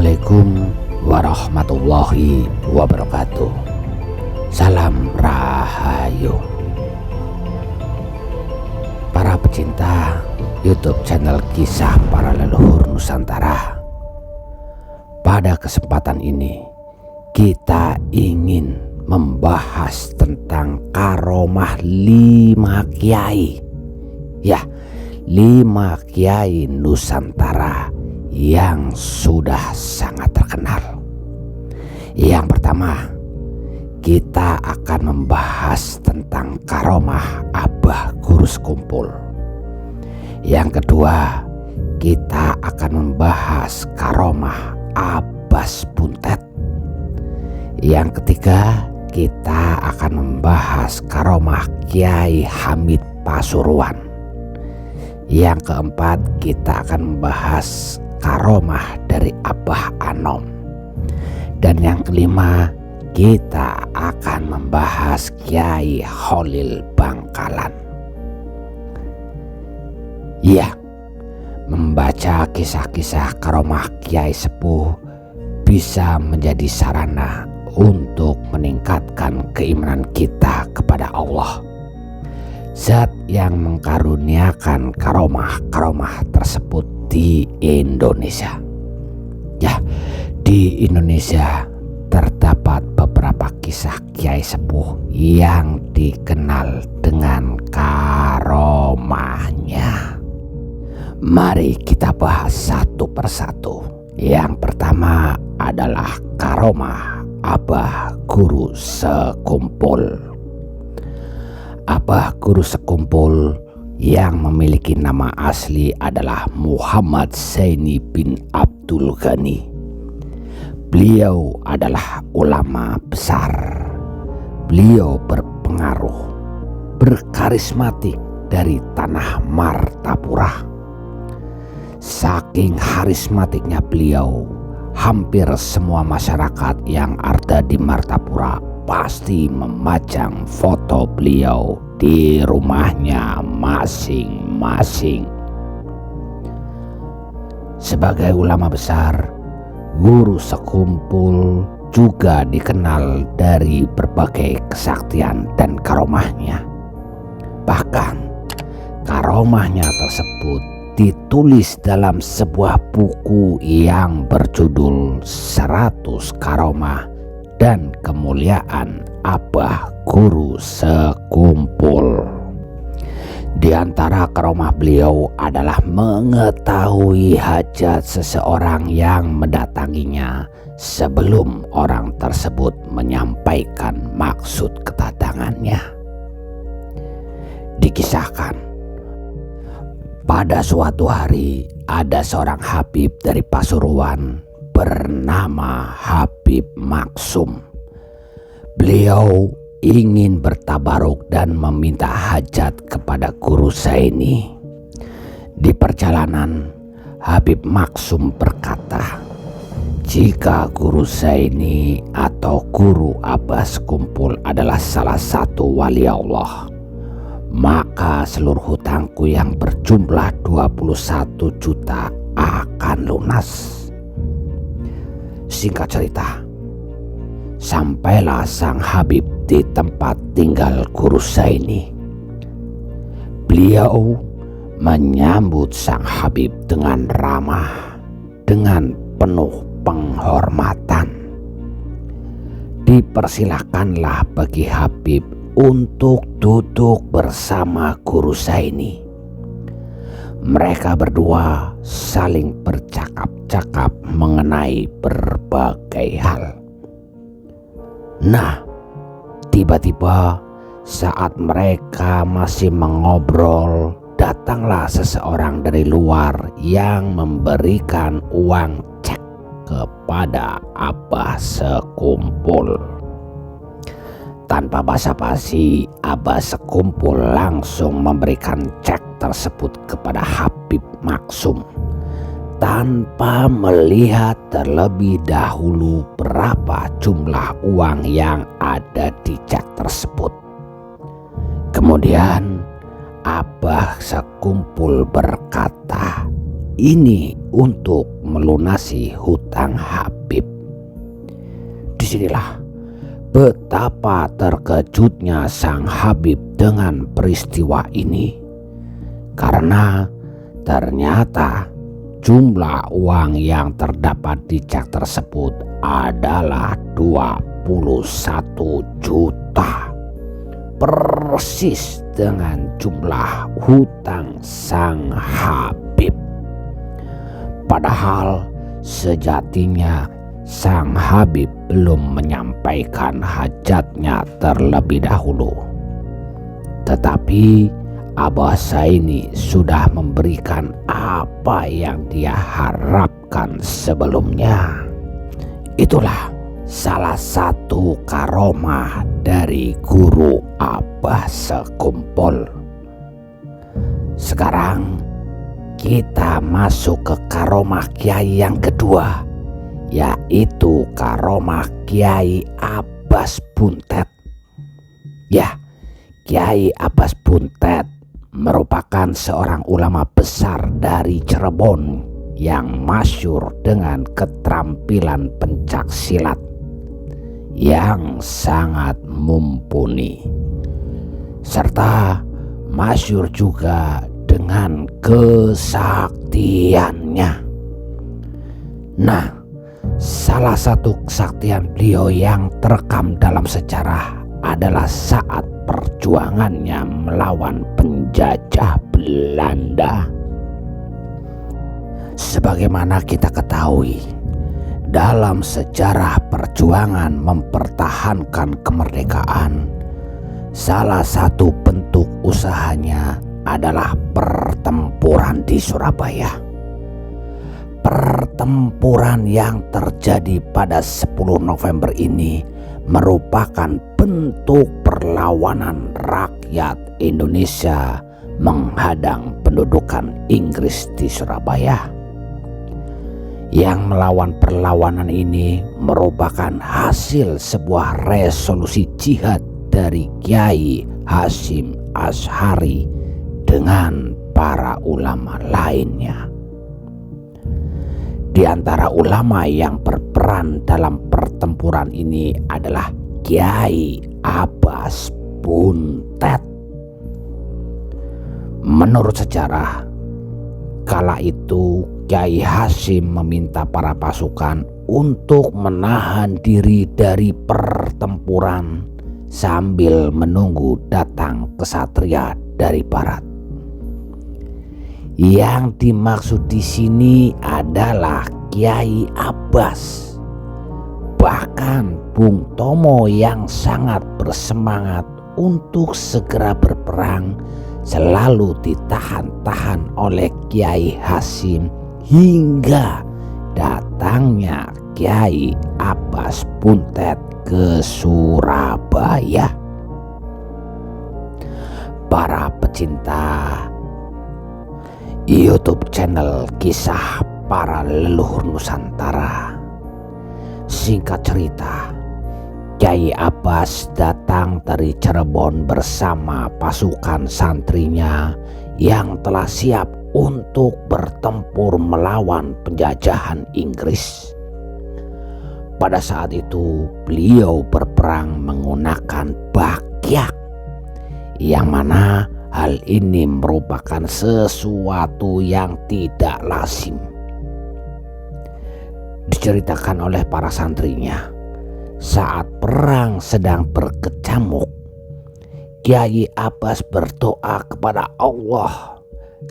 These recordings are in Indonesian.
Assalamualaikum warahmatullahi wabarakatuh. Salam Rahayu. Para pecinta YouTube channel Kisah Para Leluhur Nusantara, pada kesempatan ini kita ingin membahas tentang karomah 5 kiai. Ya, 5 kiai Nusantara yang sudah sangat terkenal. Yang pertama, kita akan membahas tentang karomah Abah Guru Sekumpul. Yang kedua, kita akan membahas karomah Abbas Buntet. Yang ketiga, kita akan membahas karomah Kiai Hamid Pasuruan. Yang keempat, kita akan membahas karomah dari Abah Anom. Dan yang kelima, kita akan membahas Kiai Holil Bangkalan. Ya, membaca kisah-kisah karomah Kiai Sepuh bisa menjadi sarana untuk meningkatkan keimanan kita kepada Allah, Zat yang mengkaruniakan karomah-karomah tersebut di Indonesia. Ya, di Indonesia terdapat beberapa kisah Kiai Sepuh yang dikenal dengan karomahnya. Mari kita bahas satu persatu. Yang pertama adalah karomah Abah Guru Sekumpul. Abah Guru Sekumpul yang memiliki nama asli adalah Muhammad Zaini bin Abdul Ghani. Beliau adalah ulama besar. Beliau berpengaruh, berkarismatik dari tanah Martapura. Saking karismatiknya beliau, hampir semua masyarakat yang ada di Martapura pasti memajang foto beliau di rumahnya masing-masing. Sebagai ulama besar, Guru Sekumpul juga dikenal dari berbagai kesaktian dan karomahnya. Bahkan karomahnya tersebut ditulis dalam sebuah buku yang berjudul 100 Karomah dan Kemuliaan Abah Guru Sekumpul. Di antara karomah beliau adalah mengetahui hajat seseorang yang mendatanginya sebelum orang tersebut menyampaikan maksud kedatangannya. Dikisahkan, pada suatu hari ada seorang Habib dari Pasuruan bernama Habib Maksum. Beliau ingin bertabaruk dan meminta hajat kepada Guru Zaini. Di perjalanan, Habib Maksum berkata, jika Guru Zaini atau Guru Abbas Kumpul adalah salah satu wali Allah, maka seluruh hutangku yang berjumlah 21 juta akan lunas. Singkat cerita, sampailah sang Habib di tempat tinggal Guru Zaini. Beliau menyambut sang Habib dengan ramah, dengan penuh penghormatan. Dipersilakanlah bagi Habib untuk duduk bersama Guru Zaini. Mereka berdua saling bercakap-cakap mengenai berbagai hal. Nah, tiba-tiba saat mereka masih mengobrol, datanglah seseorang dari luar yang memberikan uang cek kepada Abah Sekumpul. Tanpa basa-basi, Abah Sekumpul langsung memberikan cek tersebut kepada Habib Maksum tanpa melihat terlebih dahulu berapa jumlah uang yang ada di cek tersebut. Kemudian Abah Sekumpul berkata, ini untuk melunasi hutang Habib. Disinilah betapa terkejutnya sang Habib dengan peristiwa ini, karena ternyata jumlah uang yang terdapat di cek tersebut adalah 21 juta, persis dengan jumlah hutang sang Habib. Padahal sejatinya sang Habib belum menyampaikan hajatnya terlebih dahulu, tetapi Abah Zaini sudah memberikan apa yang dia harapkan sebelumnya. Itulah salah satu karomah dari guru Abah sekumpul. Sekarang kita masuk ke karomah kiai yang kedua, yaitu karomah Kiai Abbas Buntet. Ya, Kiai Abbas Buntet merupakan seorang ulama besar dari Cirebon yang masyhur dengan keterampilan pencak silat yang sangat mumpuni, serta masyhur juga dengan kesaktiannya. Nah, salah satu kesaktian beliau yang terekam dalam sejarah adalah saat perjuangannya melawan penjajah Belanda. Sebagaimana kita ketahui, dalam sejarah perjuangan mempertahankan kemerdekaan, salah satu bentuk usahanya adalah pertempuran di Surabaya. Pertempuran yang terjadi pada 10 November ini merupakan bentuk perlawanan rakyat Indonesia menghadang pendudukan Inggris di Surabaya. Yang melawan perlawanan ini merupakan hasil sebuah resolusi jihad dari Kiai Hasyim Asy'ari dengan para ulama lainnya. Di antara ulama yang berperan dalam pertempuran ini adalah Kiai Abbas Buntet. Menurut sejarah, kala itu Kiai Hasyim meminta para pasukan untuk menahan diri dari pertempuran sambil menunggu datang kesatria dari barat. Yang dimaksud di sini adalah Kiai Abbas. Bahkan Bung Tomo yang sangat bersemangat untuk segera berperang selalu ditahan-tahan oleh Kiai Hasyim hingga datangnya Kiai Abbas Buntet ke Surabaya. Para pecinta YouTube channel Kisah Para Leluhur Nusantara, singkat cerita, Kiai Abbas datang dari Cirebon bersama pasukan santrinya yang telah siap untuk bertempur melawan penjajahan Inggris. Pada saat itu beliau berperang menggunakan bakyak, yang mana hal ini merupakan sesuatu yang tidak lazim. Diceritakan oleh para santrinya, saat perang sedang berkecamuk, Kiai Abbas berdoa kepada Allah,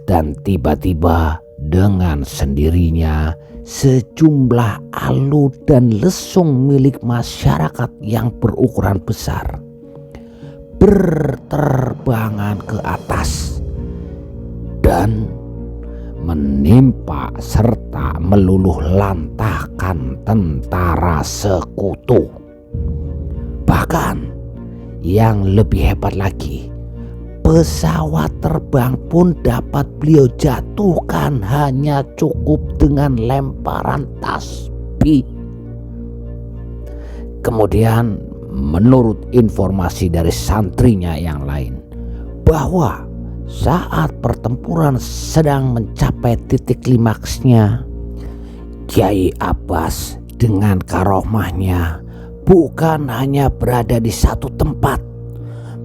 dan tiba-tiba dengan sendirinya sejumlah alu dan lesung milik masyarakat yang berukuran besar berterbangan ke atas dan menimpa serta meluluh lantahkan tentara sekutu. Bahkan yang lebih hebat lagi, pesawat terbang pun dapat beliau jatuhkan hanya cukup dengan lemparan tasbih. Kemudian menurut informasi dari santrinya yang lain, bahwa saat pertempuran sedang mencapai titik klimaksnya, Kiai Abbas dengan karomahnya bukan hanya berada di satu tempat,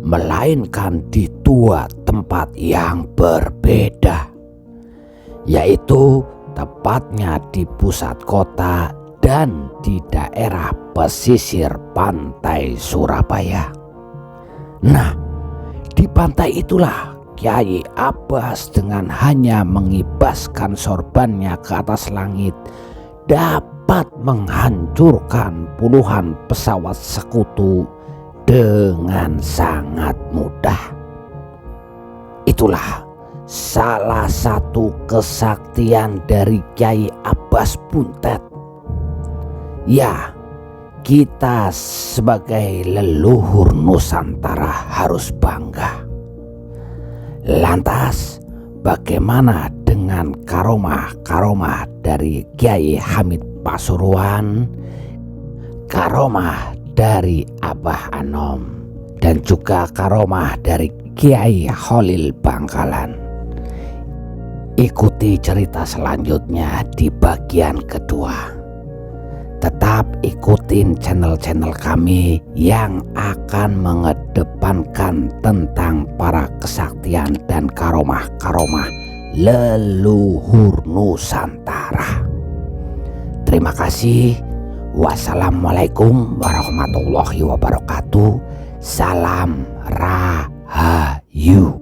melainkan di dua tempat yang berbeda, yaitu tepatnya di pusat kota dan di daerah pesisir pantai Surabaya. Nah, di pantai itulah Kiai Abbas dengan hanya mengibaskan sorbannya ke atas langit dapat menghancurkan puluhan pesawat sekutu dengan sangat mudah. Itulah salah satu kesaktian dari Kiai Abbas Buntet. Ya, kita sebagai leluhur Nusantara harus bangga. Lantas, bagaimana dengan karomah-karomah dari Kiai Hamid Pasuruan, karomah dari Abah Anom, dan juga karomah dari Kiai Khalil Bangkalan? Ikuti cerita selanjutnya di bagian kedua. Tetap ikutin channel-channel kami yang akan mengedepankan tentang para kesaktian dan karomah-karomah leluhur Nusantara. Terima kasih. Wassalamualaikum warahmatullahi wabarakatuh. Salam Rahayu.